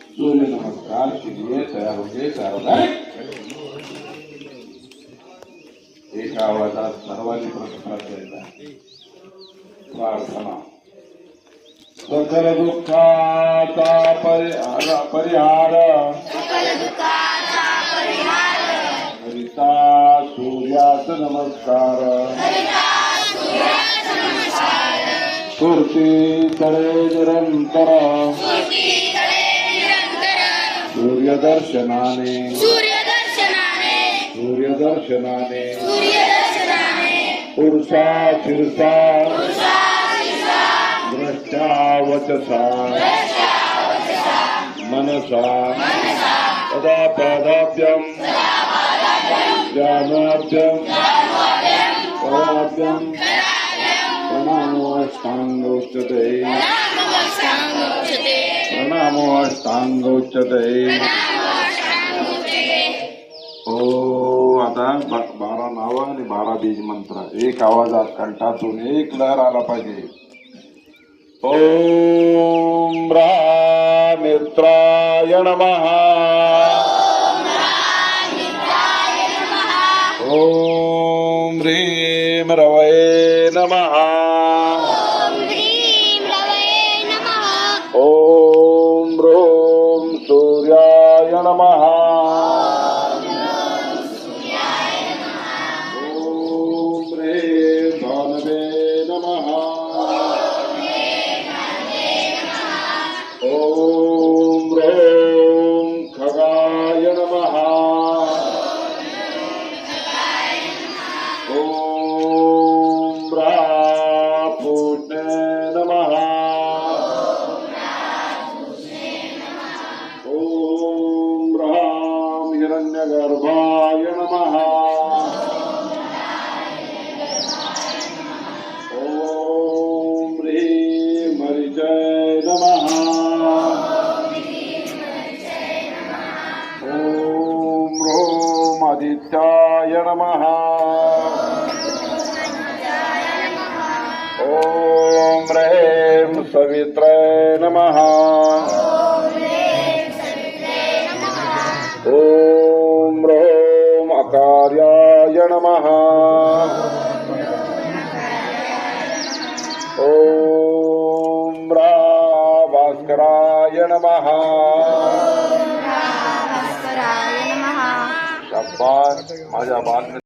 सूर्य नमस्कार के लिए तयार होते एका आवाजात सर्वांनी प्रतिसाद द्यायचा. प्रार्थना. सकल दुःखाचा परिहार हरिता सूर्याच नमस्कार स्फूर्ती तळे निरंतर सूर्यदर्शनाने पुरुषा शिरसा द्रष्टा वचसा मनसा तदा पादाभ्यं ज्ञानाभ्यं पराभ्यं प्रणामोऽष्टाङ्गोच्यते आता 12 नावं आणि 12 बीज मंत्र एक आवाजात कंठातून एक लहर आला पाहिजे. ओम मित्राय नमः. ओम ह्रीं रवये नमः. ओम ह्रों सूर्याय नमः. ओम ह्रीं भानवे नमः. ओम ह्रों खगाय नमः. ओम पूष्णे नमः. ओम हिरण्यगर्भाय नमः. ओम ह्रीं मरीचय नमः. ओम ह्रों आदित्याय नमः. ओम ह्रीं सवित्रे नमः. ओम ह्रों अकार्याय नमः. ओम भास्कराय नमः. शाबास माझ्या बात